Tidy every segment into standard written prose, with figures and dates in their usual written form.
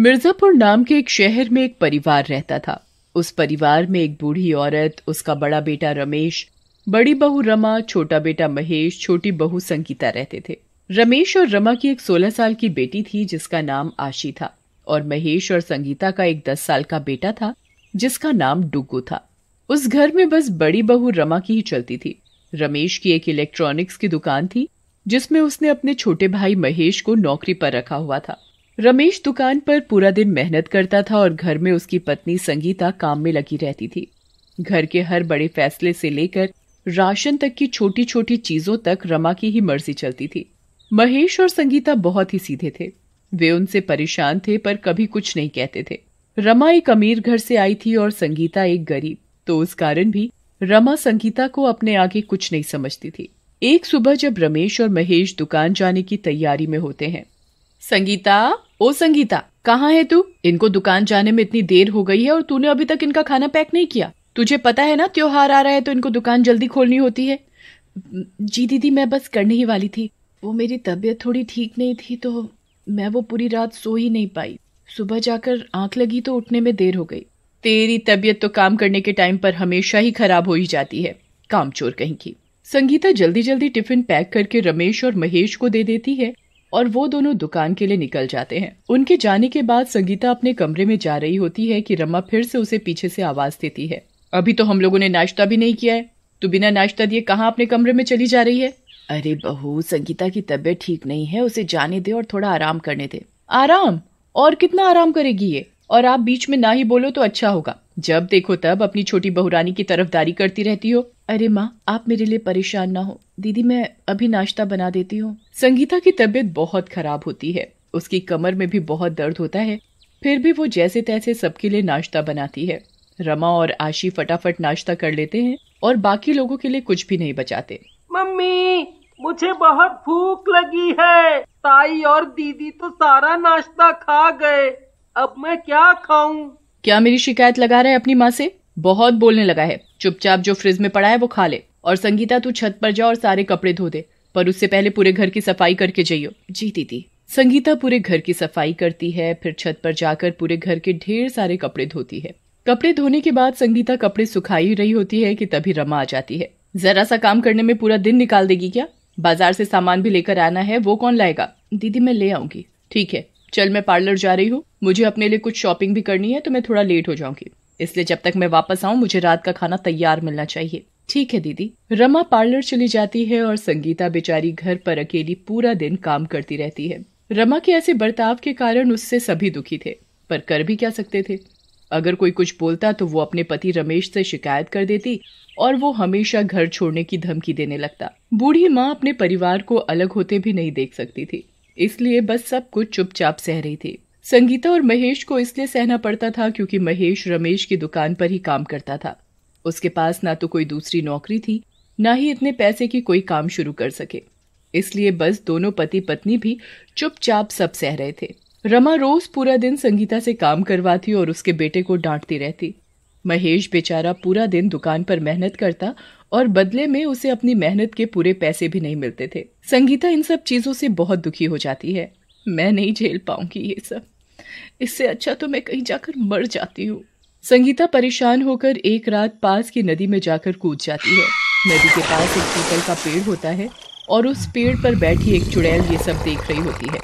मिर्जापुर नाम के एक शहर में एक परिवार रहता था। उस परिवार में एक बूढ़ी औरत, उसका बड़ा बेटा रमेश, बड़ी बहू रमा, छोटा बेटा महेश, छोटी बहू संगीता रहते थे। रमेश और रमा की एक 16 साल की बेटी थी जिसका नाम आशी था, और महेश और संगीता का एक 10 साल का बेटा था जिसका नाम डुग्गू था। उस घर में बस बड़ी बहू रमा की ही चलती थी। रमेश की एक इलेक्ट्रॉनिक्स की दुकान थी जिसमें उसने अपने छोटे भाई महेश को नौकरी पर रखा हुआ था। रमेश दुकान पर पूरा दिन मेहनत करता था और घर में उसकी पत्नी संगीता काम में लगी रहती थी। घर के हर बड़े फैसले से लेकर राशन तक की छोटी छोटी चीजों तक रमा की ही मर्जी चलती थी। महेश और संगीता बहुत ही सीधे थे। वे उनसे परेशान थे पर कभी कुछ नहीं कहते थे। रमा एक अमीर घर से आई थी और संगीता एक गरीब, तो उस कारण भी रमा संगीता को अपने आगे कुछ नहीं समझती थी। एक सुबह जब रमेश और महेश दुकान जाने की तैयारी में होते हैं, संगीता, ओ संगीता, कहाँ है तू? इनको दुकान जाने में इतनी देर हो गई है और तूने अभी तक इनका खाना पैक नहीं किया। तुझे पता है ना त्योहार आ रहा है तो इनको दुकान जल्दी खोलनी होती है। जी दीदी, मैं बस करने ही वाली थी। वो मेरी तबीयत थोड़ी ठीक नहीं थी तो मैं वो पूरी रात सो ही नहीं पाई। सुबह जाकर आंख लगी तो उठने में देर हो गई। तेरी तबीयत तो काम करने के टाइम पर हमेशा ही खराब हो ही जाती है, कामचोर कहीं की। संगीता जल्दी जल्दी टिफिन पैक करके रमेश और महेश को दे देती है और वो दोनों दुकान के लिए निकल जाते हैं। उनके जाने के बाद संगीता अपने कमरे में जा रही होती है कि रमा फिर से उसे पीछे से आवाज देती है, अभी तो हम लोगों ने नाश्ता भी नहीं किया है, तू बिना नाश्ता दिए कहाँ अपने कमरे में चली जा रही है? अरे बहू, संगीता की तबीयत ठीक नहीं है, उसे जाने दे और थोड़ा आराम करने दे। आराम? और कितना आराम करेगी ये? और आप बीच में ना ही बोलो तो अच्छा होगा। जब देखो तब अपनी छोटी बहुरानी की तरफदारी करती रहती हो। अरे माँ, आप मेरे लिए परेशान ना हो। दीदी, मैं अभी नाश्ता बना देती हूँ। संगीता की तबीयत बहुत खराब होती है, उसकी कमर में भी बहुत दर्द होता है, फिर भी वो जैसे तैसे सबके लिए नाश्ता बनाती है। रमा और आशी फटाफट नाश्ता कर लेते हैं और बाकी लोगों के लिए कुछ भी नहीं बचाते। मम्मी, मुझे बहुत भूख लगी है। ताई और दीदी तो सारा नाश्ता खा गए, अब मैं क्या खाऊं? क्या मेरी शिकायत लगा रहा है अपनी माँ से? बहुत बोलने लगा है। चुपचाप जो फ्रिज में पड़ा है वो खा ले। और संगीता, तू छत पर जा और सारे कपड़े धो दे, पर उससे पहले पूरे घर की सफाई करके जाइयो। जी दीदी। संगीता पूरे घर की सफाई करती है, फिर छत पर जाकर पूरे घर के ढेर सारे कपड़े धोती है। कपड़े धोने के बाद संगीता कपड़े सुखाई रही होती है कि तभी रमा आ जाती है। जरा सा काम करने में पूरा दिन निकाल देगी क्या? बाजार से सामान भी लेकर आना है, वो कौन लाएगा? दीदी, मैं ले आऊंगी। ठीक है, चल मैं पार्लर जा रही हूँ, मुझे अपने लिए कुछ शॉपिंग भी करनी है तो मैं थोड़ा लेट हो जाऊंगी, इसलिए जब तक मैं वापस आऊं मुझे रात का खाना तैयार मिलना चाहिए। ठीक है दीदी। रमा पार्लर चली जाती है और संगीता बेचारी घर पर अकेली पूरा दिन काम करती रहती है। रमा के ऐसे बर्ताव के कारण उससे सभी दुखी थे, पर कर भी क्या सकते थे। अगर कोई कुछ बोलता तो वो अपने पति रमेश से शिकायत कर देती और वो हमेशा घर छोड़ने की धमकी देने लगता। बूढ़ी माँ अपने परिवार को अलग होते भी नहीं देख सकती थी, इसलिए बस सब कुछ चुपचाप सह रही थी। संगीता और महेश को इसलिए सहना पड़ता था क्योंकि महेश रमेश की दुकान पर ही काम करता था। उसके पास ना तो कोई दूसरी नौकरी थी, ना ही इतने पैसे की कोई काम शुरू कर सके, इसलिए बस दोनों पति पत्नी भी चुपचाप सब सह रहे थे। रमा रोज पूरा दिन संगीता से काम करवाती और उसके बेटे को डांटती रहती। महेश बेचारा पूरा दिन दुकान पर मेहनत करता और बदले में उसे अपनी मेहनत के पूरे पैसे भी नहीं मिलते थे। संगीता इन सब चीजों से बहुत दुखी हो जाती है। मैं नहीं झेल पाऊंगी ये सब, इससे अच्छा तो मैं कहीं जाकर मर जाती हूँ। संगीता परेशान होकर एक रात पास की नदी में जाकर कूद जाती है। नदी के पास एक पीपल का पेड़ होता है और उस पेड़ पर बैठी एक चुड़ैल ये सब देख रही होती है।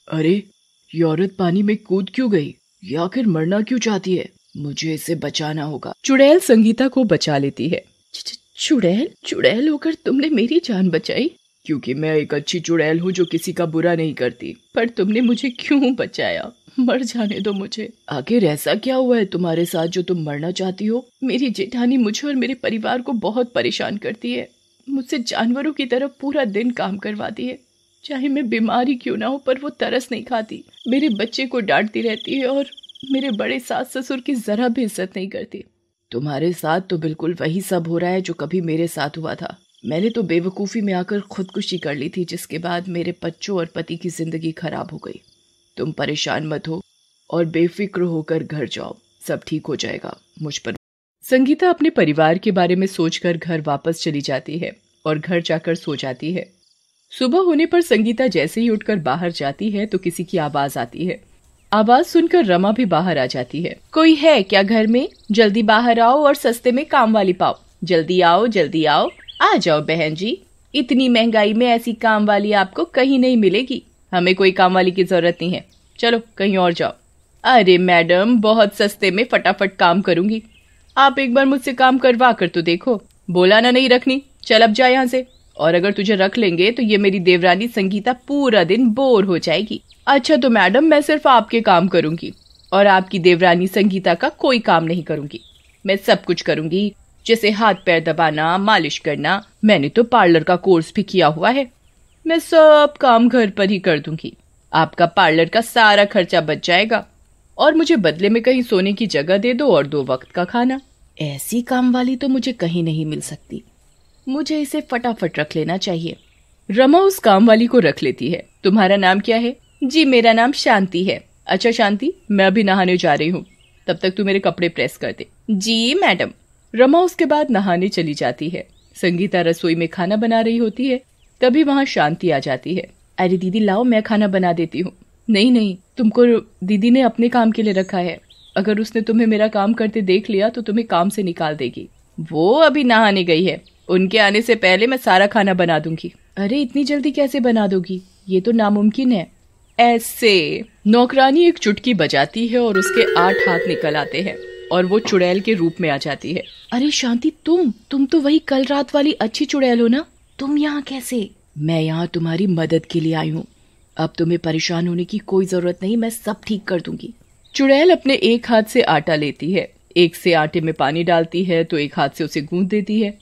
अरे, ये औरत पानी में कूद क्यों गई? ये आखिर मरना क्यों चाहती है? मुझे इसे बचाना होगा। चुड़ैल संगीता को बचा लेती है। चुड़ैल होकर तुमने मेरी जान बचाई? क्योंकि मैं एक अच्छी चुड़ैल हूँ जो किसी का बुरा नहीं करती। पर तुमने मुझे क्यों बचाया? मर जाने दो मुझे। आखिर ऐसा क्या हुआ है तुम्हारे साथ जो तुम मरना चाहती हो? मेरी जेठानी मुझे और मेरे परिवार को बहुत परेशान करती है। मुझसे जानवरों की तरह पूरा दिन काम करवाती है। चाहे मैं बीमार ही क्यों ना हो, पर वो तरस नहीं खाती। मेरे बच्चे को डांटती रहती है और मेरे बड़े सास ससुर की जरा भी इज्जत नहीं करती। तुम्हारे साथ तो बिल्कुल वही सब हो रहा है जो कभी मेरे साथ हुआ था। मैंने तो बेवकूफ़ी में आकर खुदकुशी कर ली थी, जिसके बाद मेरे बच्चों और पति की जिंदगी खराब हो गई। तुम परेशान मत हो और बेफिक्र होकर घर जाओ, सब ठीक हो जाएगा मुझ पर। संगीता अपने परिवार के बारे में सोचकर घर वापस चली जाती है और घर जाकर सो जाती है। सुबह होने पर संगीता जैसे ही उठकर बाहर जाती है तो किसी की आवाज आती है। आवाज सुनकर रमा भी बाहर आ जाती है। कोई है क्या घर में? जल्दी बाहर आओ और सस्ते में काम वाली पाओ। जल्दी आओ, जल्दी आओ। आ जाओ बहन जी, इतनी महंगाई में ऐसी काम वाली आपको कहीं नहीं मिलेगी। हमें कोई काम वाली की जरूरत नहीं है, चलो कहीं और जाओ। अरे मैडम, बहुत सस्ते में फटाफट काम करूंगी। आप एक बार मुझसे काम करवा कर तो देखो। बोला ना नहीं रखनी, चल अब जा यहाँ से। और अगर तुझे रख लेंगे तो ये मेरी देवरानी संगीता पूरा दिन बोर हो जाएगी। अच्छा तो मैडम, मैं सिर्फ आपके काम करूंगी और आपकी देवरानी संगीता का कोई काम नहीं करूंगी। मैं सब कुछ करूंगी, जैसे हाथ पैर दबाना, मालिश करना। मैंने तो पार्लर का कोर्स भी किया हुआ है। मैं सब काम घर पर ही कर दूंगी। आपका पार्लर का सारा खर्चा बच जाएगा और मुझे बदले में कहीं सोने की जगह दे दो और 2 वक्त का खाना। ऐसी काम वाली तो मुझे कहीं नहीं मिल सकती। मुझे इसे फटाफट रख लेना चाहिए। रमा उस काम वाली को रख लेती है। तुम्हारा नाम क्या है? जी मेरा नाम शांति है। अच्छा शांति, मैं अभी नहाने जा रही हूँ, तब तक तू मेरे कपड़े प्रेस कर दे। जी मैडम। रमा उसके बाद नहाने चली जाती है। संगीता रसोई में खाना बना रही होती है, तभी वहाँ शांति आ जाती है। अरे दीदी लाओ, मैं खाना बना देती हूँ। नहीं नहीं, तुमको दीदी ने अपने काम के लिए रखा है। अगर उसने तुम्हें मेरा काम करते देख लिया तो तुम्हें काम से निकाल देगी। वो अभी नहाने गई है, उनके आने से पहले मैं सारा खाना बना दूंगी। अरे इतनी जल्दी कैसे बना दोगी? ये तो नामुमकिन है। ऐसे नौकरानी एक चुटकी बजाती है और उसके 8 हाथ निकल आते हैं और वो चुड़ैल के रूप में आ जाती है। अरे शांति, तुम तो वही कल रात वाली अच्छी चुड़ैल हो ना? तुम यहाँ कैसे? मैं यहाँ तुम्हारी मदद के लिए आई हूँ। अब तुम्हें परेशान होने की कोई जरूरत नहीं, मैं सब ठीक कर दूंगी। चुड़ैल अपने एक हाथ से आटा लेती है, एक से आटे में पानी डालती है तो एक हाथ से उसे गूंथ देती है।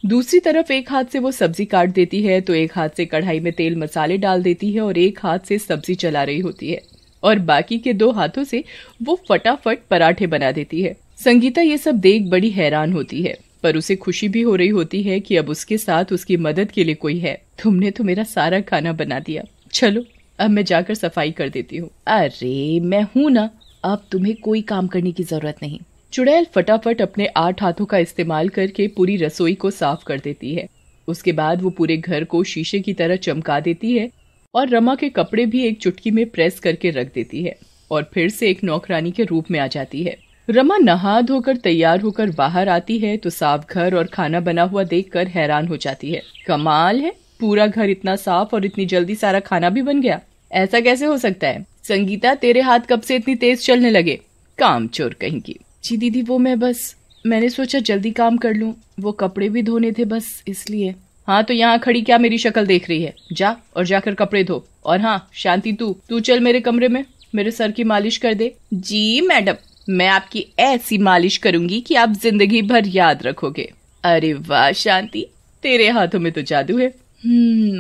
दूसरी तरफ एक हाथ से वो सब्जी काट देती है तो एक हाथ से कढ़ाई में तेल मसाले डाल देती है और एक हाथ से सब्जी चला रही होती है और बाकी के 2 हाथों से वो फटाफट पराठे बना देती है। संगीता ये सब देख बड़ी हैरान होती है, पर उसे खुशी भी हो रही होती है कि अब उसके साथ उसकी मदद के लिए कोई है। तुमने तो मेरा सारा खाना बना दिया, चलो अब मैं जाकर सफाई कर देती हूँ। अरे मैं हूँ ना, अब तुम्हें कोई काम करने की जरूरत नहीं। चुड़ैल फटाफट अपने 8 हाथों का इस्तेमाल करके पूरी रसोई को साफ कर देती है। उसके बाद वो पूरे घर को शीशे की तरह चमका देती है और रमा के कपड़े भी एक चुटकी में प्रेस करके रख देती है और फिर से एक नौकरानी के रूप में आ जाती है। रमा नहा धोकर तैयार होकर बाहर आती है तो साफ घर और खाना बना हुआ देखकर हैरान हो जाती है। कमाल है, पूरा घर इतना साफ और इतनी जल्दी सारा खाना भी बन गया। ऐसा कैसे हो सकता है? संगीता, तेरे हाथ कब से इतनी तेज चलने लगे? काम चोर कहीं की। जी दीदी, वो मैंने सोचा जल्दी काम कर लूं, वो कपड़े भी धोने थे बस इसलिए। हाँ तो यहाँ खड़ी क्या मेरी शक्ल देख रही है? जा और जाकर कपड़े धो। और हाँ शांति, तू चल मेरे कमरे में, मेरे सर की मालिश कर दे। जी मैडम, मैं आपकी ऐसी मालिश करूंगी कि आप जिंदगी भर याद रखोगे। अरे वाह शांति, तेरे हाथों में तो जादू है।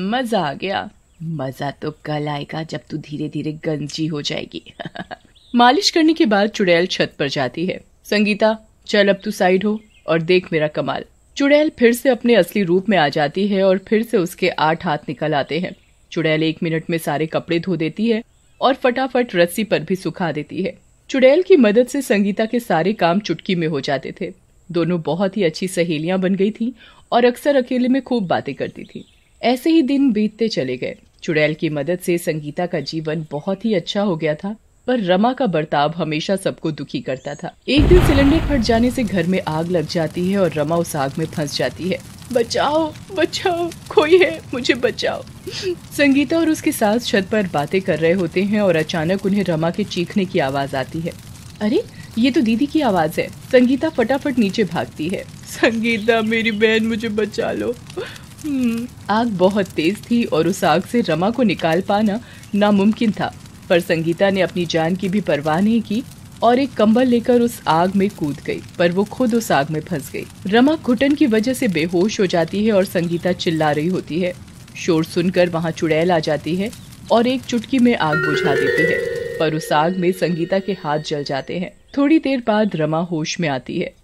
मजा आ गया। मजा तो कल आएगा जब तू धीरे धीरे गंजी हो जाएगी। मालिश करने के बाद चुड़ैल छत पर जाती है। संगीता, चल अब तू साइड हो और देख मेरा कमाल। चुड़ैल फिर से अपने असली रूप में आ जाती है और फिर से उसके 8 हाथ निकल आते हैं। चुड़ैल 1 मिनट में सारे कपड़े धो देती है और फटाफट रस्सी पर भी सुखा देती है। चुड़ैल की मदद से संगीता के सारे काम चुटकी में हो जाते थे। दोनों बहुत ही अच्छी सहेलियां बन गई थी और अक्सर अकेले में खूब बातें करती थी। ऐसे ही दिन बीतते चले गए। चुड़ैल की मदद से संगीता का जीवन बहुत ही अच्छा हो गया था, पर रमा का बर्ताव हमेशा सबको दुखी करता था। एक दिन सिलेंडर फट जाने से घर में आग लग जाती है और रमा उस आग में फंस जाती है। बचाओ बचाओ, कोई है, मुझे बचाओ। संगीता और उसके सास छत पर बातें कर रहे होते हैं और अचानक उन्हें रमा के चीखने की आवाज आती है। अरे ये तो दीदी की आवाज है। संगीता फटाफट नीचे भागती है। संगीता मेरी बहन, मुझे बचा लो। आग बहुत तेज थी और उस आग से रमा को निकाल पाना नामुमकिन था, पर संगीता ने अपनी जान की भी परवाह नहीं की और एक कंबल लेकर उस आग में कूद गई, पर वो खुद उस आग में फंस गई। रमा घुटन की वजह से बेहोश हो जाती है और संगीता चिल्ला रही होती है। शोर सुनकर वहाँ चुड़ैल आ जाती है और एक चुटकी में आग बुझा देती है, पर उस आग में संगीता के हाथ जल जाते हैं। थोड़ी देर बाद रमा होश में आती है।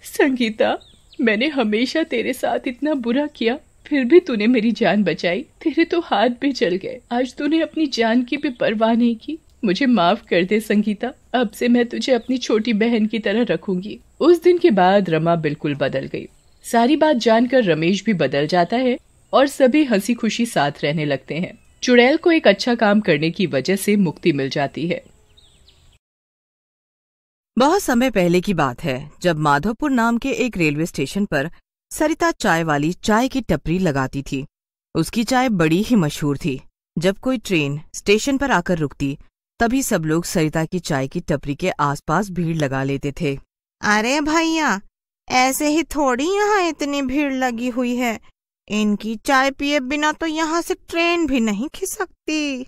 संगीता, मैंने हमेशा तेरे साथ इतना बुरा किया, फिर भी तूने मेरी जान बचाई। तेरे तो हाथ भी जल गए, आज तूने अपनी जान की भी परवाह नहीं की। मुझे माफ कर दे संगीता, अब से मैं तुझे अपनी छोटी बहन की तरह रखूंगी। उस दिन के बाद रमा बिल्कुल बदल गई। सारी बात जानकर रमेश भी बदल जाता है और सभी हंसी खुशी साथ रहने लगते हैं। चुड़ैल को एक अच्छा काम करने की वजह से मुक्ति मिल जाती है। बहुत समय पहले की बात है, जब माधवपुर नाम के एक रेलवे स्टेशन पर सरिता चाय वाली चाय की टपरी लगाती थी। उसकी चाय बड़ी ही मशहूर थी। जब कोई ट्रेन स्टेशन पर आकर रुकती, तभी सब लोग सरिता की चाय की टपरी के आसपास भीड़ लगा लेते थे। अरे भैया, ऐसे ही थोड़ी यहाँ इतनी भीड़ लगी हुई है। इनकी चाय पिए बिना तो यहाँ से ट्रेन भी नहीं खिसकती।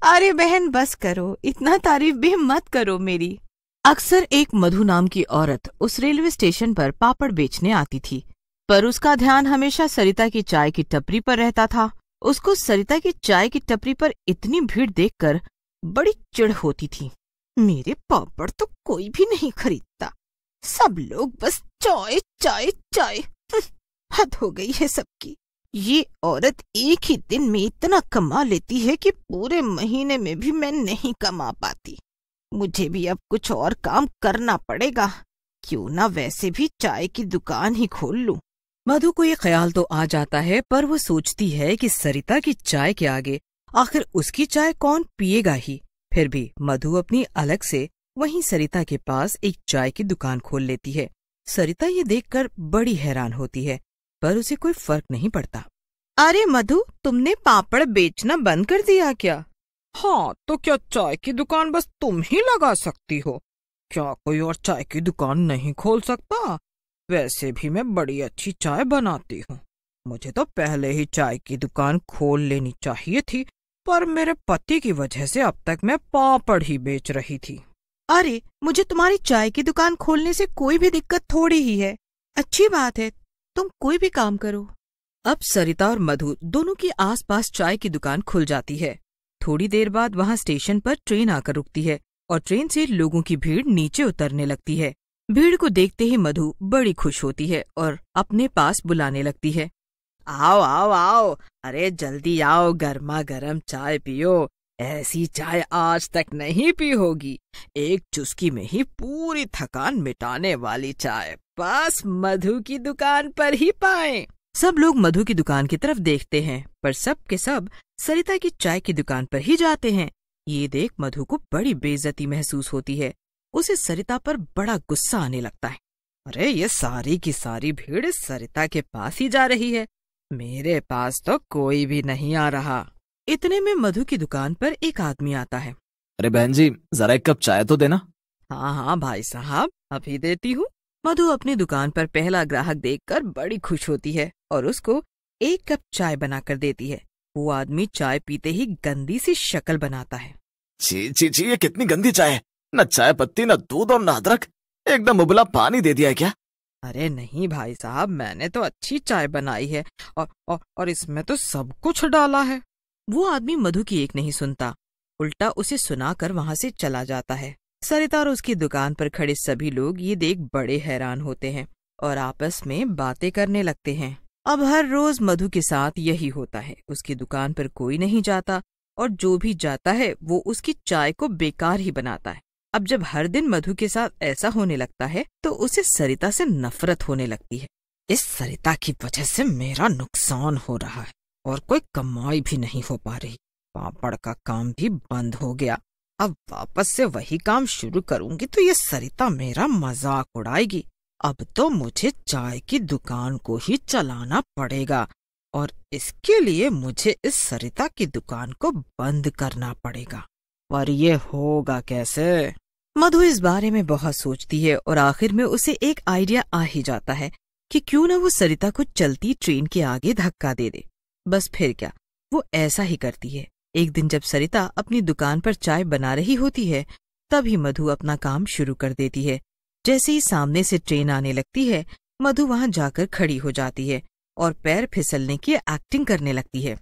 अरे बहन, बस करो, इतना तारीफ भी मत करो मेरी। अक्सर एक मधु नाम की औरत उस रेलवे स्टेशन पर पापड़ बेचने आती थी, पर उसका ध्यान हमेशा सरिता की चाय की टपरी पर रहता था। उसको सरिता की चाय की टपरी पर इतनी भीड़ देखकर बड़ी चिढ़ होती थी। मेरे पापड़ तो कोई भी नहीं खरीदता, सब लोग बस चाय चाय चाय। हद हो गई है सबकी। ये औरत एक ही दिन में इतना कमा लेती है कि पूरे महीने में भी मैं नहीं कमा पाती। मुझे भी अब कुछ और काम करना पड़ेगा। क्यों ना वैसे भी चाय की दुकान ही खोल लूं। मधु को ये ख्याल तो आ जाता है, पर वो सोचती है कि सरिता की चाय के आगे आखिर उसकी चाय कौन पिएगा ही। फिर भी मधु अपनी अलग से वहीं सरिता के पास एक चाय की दुकान खोल लेती है। सरिता ये देखकर बड़ी हैरान होती है, पर उसे कोई फर्क नहीं पड़ता। अरे मधु, तुमने पापड़ बेचना बंद कर दिया क्या? हाँ, तो क्या चाय की दुकान बस तुम ही लगा सकती हो? क्या कोई और चाय की दुकान नहीं खोल सकता? वैसे भी मैं बड़ी अच्छी चाय बनाती हूँ। मुझे तो पहले ही चाय की दुकान खोल लेनी चाहिए थी, पर मेरे पति की वजह से अब तक मैं पापड़ ही बेच रही थी। अरे, मुझे तुम्हारी चाय की दुकान खोलने से कोई भी दिक्कत थोड़ी ही है। अच्छी बात है, तुम कोई भी काम करो। अब सरिता और मधु दोनों की आसपास चाय की दुकान खुल जाती है। थोड़ी देर बाद वहाँ स्टेशन पर ट्रेन आकर रुकती है और ट्रेन से लोगों की भीड़ नीचे उतरने लगती है। भीड़ को देखते ही मधु बड़ी खुश होती है और अपने पास बुलाने लगती है। आओ आओ आओ, अरे जल्दी आओ, गर्मा गर्म चाय पियो। ऐसी चाय आज तक नहीं पी होगी। एक चुस्की में ही पूरी थकान मिटाने वाली चाय बस मधु की दुकान पर ही पाएं। सब लोग मधु की दुकान की तरफ देखते हैं, पर सब के सब सरिता की चाय की दुकान पर ही जाते हैं। ये देख मधु को बड़ी बेइज्जती महसूस होती है। उसे सरिता पर बड़ा गुस्सा आने लगता है। अरे, ये सारी की सारी भीड़ सरिता के पास ही जा रही है, मेरे पास तो कोई भी नहीं आ रहा। इतने में मधु की दुकान पर एक आदमी आता है। अरे बहन जी, जरा एक कप चाय तो देना। हाँ हाँ भाई साहब, अभी देती हूँ। मधु अपनी दुकान पर पहला ग्राहक देखकर बड़ी खुश होती है और उसको एक कप चाय बनाकर देती है। वो आदमी चाय पीते ही गंदी सी शक्ल बनाता है। छी छी छी, ये कितनी गंदी चाय है। न चाय पत्ती, न दूध और न अदरक, एकदम उबला पानी दे दिया है क्या? अरे नहीं भाई साहब, मैंने तो अच्छी चाय बनाई है और इसमें तो सब कुछ डाला है। वो आदमी मधु की एक नहीं सुनता, उल्टा उसे सुनाकर वहाँ से चला जाता है। सरिता और उसकी दुकान पर खड़े सभी लोग ये देख बड़े हैरान होते हैं और आपस में बातें करने लगते हैं। अब हर रोज मधु के साथ यही होता है। उसकी दुकान पर कोई नहीं जाता और जो भी जाता है वो उसकी चाय को बेकार ही बनाता है। अब जब हर दिन मधु के साथ ऐसा होने लगता है तो उसे सरिता से नफरत होने लगती है। इस सरिता की वजह से मेरा नुकसान हो रहा है और कोई कमाई भी नहीं हो पा रही। पापड़ का काम भी बंद हो गया। अब वापस से वही काम शुरू करूंगी तो ये सरिता मेरा मजाक उड़ाएगी। अब तो मुझे चाय की दुकान को ही चलाना पड़ेगा और इसके लिए मुझे इस सरिता की दुकान को बंद करना पड़ेगा। पर ये होगा कैसे? मधु इस बारे में बहुत सोचती है और आखिर में उसे एक आइडिया आ ही जाता है कि क्यों न वो सरिता को चलती ट्रेन के आगे धक्का दे दे। बस फिर क्या, वो ऐसा ही करती है। एक दिन जब सरिता अपनी दुकान पर चाय बना रही होती है, तभी मधु अपना काम शुरू कर देती है। जैसे ही सामने से ट्रेन आने लगती है, मधु वहां जाकर खड़ी हो जाती है और पैर फिसलने की एक्टिंग करने लगती है।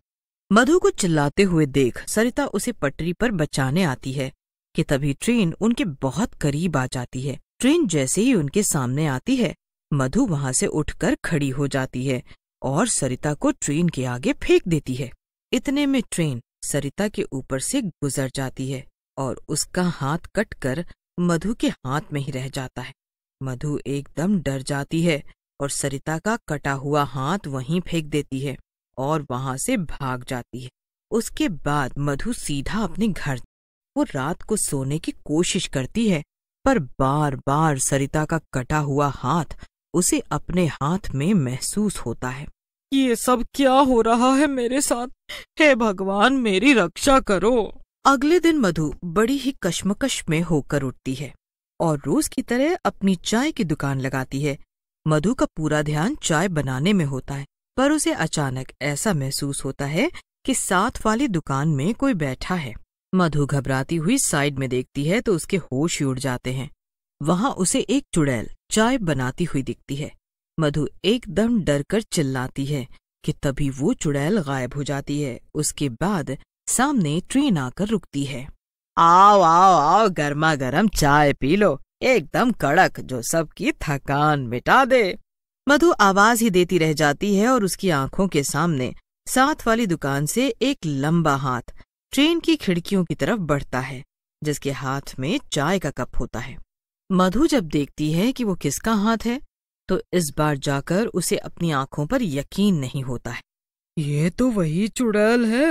मधु को चिल्लाते हुए देख सरिता उसे पटरी पर बचाने आती है कि तभी ट्रेन उनके बहुत करीब आ जाती है। ट्रेन जैसे ही उनके सामने आती है, मधु वहां से उठकर खड़ी हो जाती है और सरिता को ट्रेन के आगे फेंक देती है। इतने में ट्रेन सरिता के ऊपर से गुजर जाती है और उसका हाथ कटकर मधु के हाथ में ही रह जाता है। मधु एकदम डर जाती है और सरिता का कटा हुआ हाथ वहीं फेंक देती है और वहां से भाग जाती है। उसके बाद मधु सीधा अपने घर वो रात को सोने की कोशिश करती है, पर बार बार सरिता का कटा हुआ हाथ उसे अपने हाथ में महसूस होता है। ये सब क्या हो रहा है मेरे साथ? हे भगवान, मेरी रक्षा करो। अगले दिन मधु बड़ी ही कश्मकश में होकर उठती है और रोज की तरह अपनी चाय की दुकान लगाती है। मधु का पूरा ध्यान चाय बनाने में होता है, पर उसे अचानक ऐसा महसूस होता है कि साथ वाली दुकान में कोई बैठा है। मधु घबराती हुई साइड में देखती है तो उसके होश ही उड़ जाते हैं। वहां उसे एक चुड़ैल चाय बनाती हुई दिखती है। मधु एकदम डरकर चिल्लाती है कि तभी वो चुड़ैल गायब हो जाती है। उसके बाद सामने ट्रेन आकर रुकती है। आओ आओ आओ, गर्मा गर्म चाय पी लो, एकदम कड़क, जो सबकी थकान मिटा दे। मधु आवाज ही देती रह जाती है और उसकी आंखों के सामने साथ वाली दुकान से एक लंबा हाथ ट्रेन की खिड़कियों की तरफ बढ़ता है, जिसके हाथ में चाय का कप होता है। मधु जब देखती है कि वो किसका हाथ है तो इस बार जाकर उसे अपनी आंखों पर यकीन नहीं होता है। ये तो वही चुड़ैल है,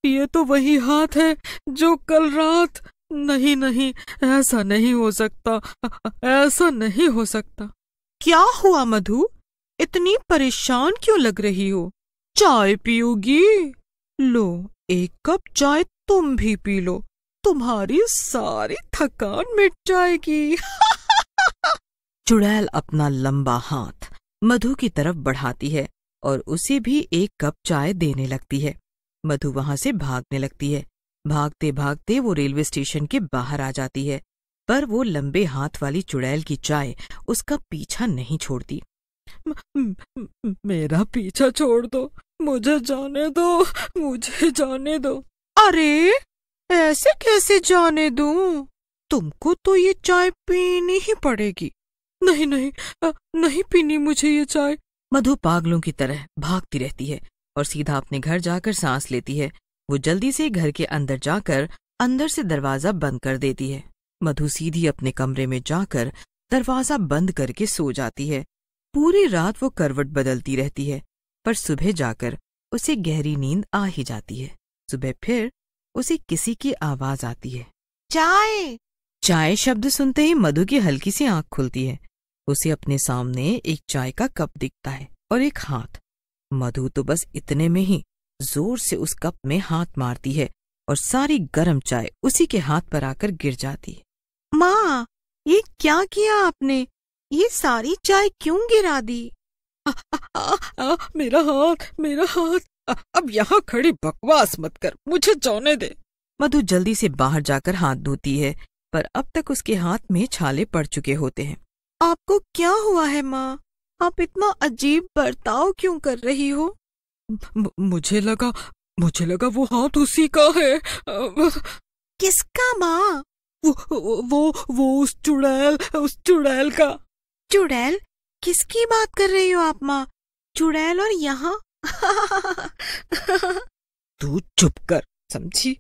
ये तो वही हाथ है जो कल रात। नहीं नहीं, ऐसा नहीं हो सकता, ऐसा नहीं हो सकता। क्या हुआ मधु, इतनी परेशान क्यों लग रही हो? चाय पियोगी? लो, एक कप चाय तुम भी पी लो, तुम्हारी सारी थकान मिट जाएगी। चुड़ैल अपना लंबा हाथ मधु की तरफ बढ़ाती है और उसे भी एक कप चाय देने लगती है। मधु वहां से भागने लगती है। भागते भागते वो रेलवे स्टेशन के बाहर आ जाती है, पर वो लंबे हाथ वाली चुड़ैल की चाय उसका पीछा नहीं छोड़ती। मेरा पीछा छोड़ दो, मुझे जाने दो, मुझे जाने दो। अरे, ऐसे कैसे जाने दूं? तुमको तो ये चाय पीनी ही पड़ेगी। नहीं नहीं, नहीं पीनी मुझे ये चाय। मधु पागलों की तरह भागती रहती है और सीधा अपने घर जाकर सांस लेती है। वो जल्दी से घर के अंदर जाकर अंदर से दरवाजा बंद कर देती है। मधु सीधी अपने कमरे में जाकर दरवाजा बंद करके सो जाती है। पूरी रात वो करवट बदलती रहती है, पर सुबह जाकर उसे गहरी नींद आ ही जाती है। सुबह फिर उसे किसी की आवाज आती है, चाय। चाय शब्द सुनते ही मधु की हल्की सी आंख खुलती है। उसे अपने सामने एक चाय का कप दिखता है और एक हाथ। मधु तो बस इतने में ही जोर से उस कप में हाथ मारती है और सारी गर्म चाय उसी के हाथ पर आकर गिर जाती है। माँ, ये क्या किया आपने? ये सारी चाय क्यों गिरा दी? मेरा हाथ, मेरा हाथ। अब यहाँ खड़ी बकवास मत कर, मुझे जाने दे। मधु जल्दी से बाहर जाकर हाथ धोती है, पर अब तक उसके हाथ में छाले पड़ चुके होते हैं। आपको क्या हुआ है माँ? आप इतना अजीब बर्ताव क्यों कर रही हो? मुझे लगा वो हाथ उसी का है। किसका माँ? वो उस चुड़ैल का। चुड़ैल? किसकी बात कर रही हो आप माँ? चुड़ैल और यहाँ? तू चुप कर, समझी?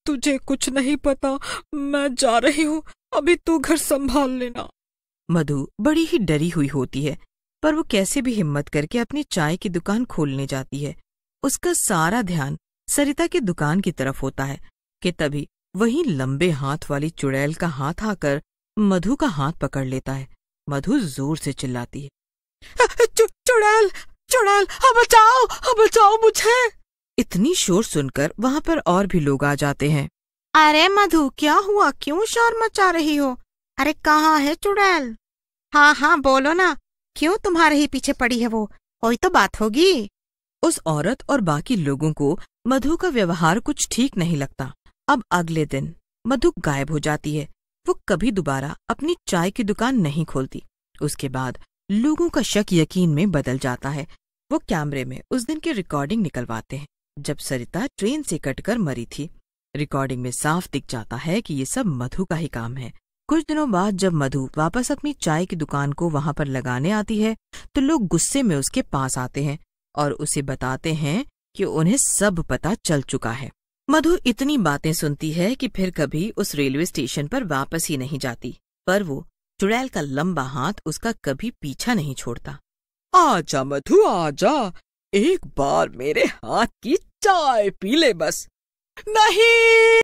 तुझे कुछ नहीं पता। मैं जा रही हूँ, अभी तू घर संभाल लेना। मधु बड़ी ही डरी हुई होती है, पर वो कैसे भी हिम्मत करके अपनी चाय की दुकान खोलने जाती है। उसका सारा ध्यान सरिता की दुकान की तरफ होता है कि तभी वही लंबे हाथ वाली चुड़ैल का हाथ आकर मधु का हाथ पकड़ लेता है। मधु जोर से चिल्लाती है, चुड़ैल, चुड़ैल, बचाओ, बचाओ मुझे। इतनी शोर सुनकर वहां पर और भी लोग आ जाते हैं। अरे मधु, क्या हुआ? क्यों शोर मचा रही हो? अरे कहाँ है चुड़ैल? हाँ हाँ बोलो ना, क्यों तुम्हारे ही पीछे पड़ी है वो? कोई तो बात होगी। उस औरत और बाकी लोगों को मधु का व्यवहार कुछ ठीक नहीं लगता। अब अगले दिन मधु गायब हो जाती है। वो कभी दोबारा अपनी चाय की दुकान नहीं खोलती। उसके बाद लोगों का शक यकीन में बदल जाता है। वो कैमरे में उस दिन की रिकॉर्डिंग निकलवाते हैं जब सरिता ट्रेन से कटकर मरी थी। रिकॉर्डिंग में साफ दिख जाता है कि ये सब मधु का ही काम है। कुछ दिनों बाद जब मधु वापस अपनी चाय की दुकान को वहां पर लगाने आती है तो लोग गुस्से में उसके पास आते हैं और उसे बताते हैं कि उन्हें सब पता चल चुका है। मधु इतनी बातें सुनती है कि फिर कभी उस रेलवे स्टेशन पर वापस ही नहीं जाती, पर वो चुड़ैल का लंबा हाथ उसका कभी पीछा नहीं छोड़ता। आजा मधु, आजा, एक बार मेरे हाथ की चाय पी ले बस। नहीं।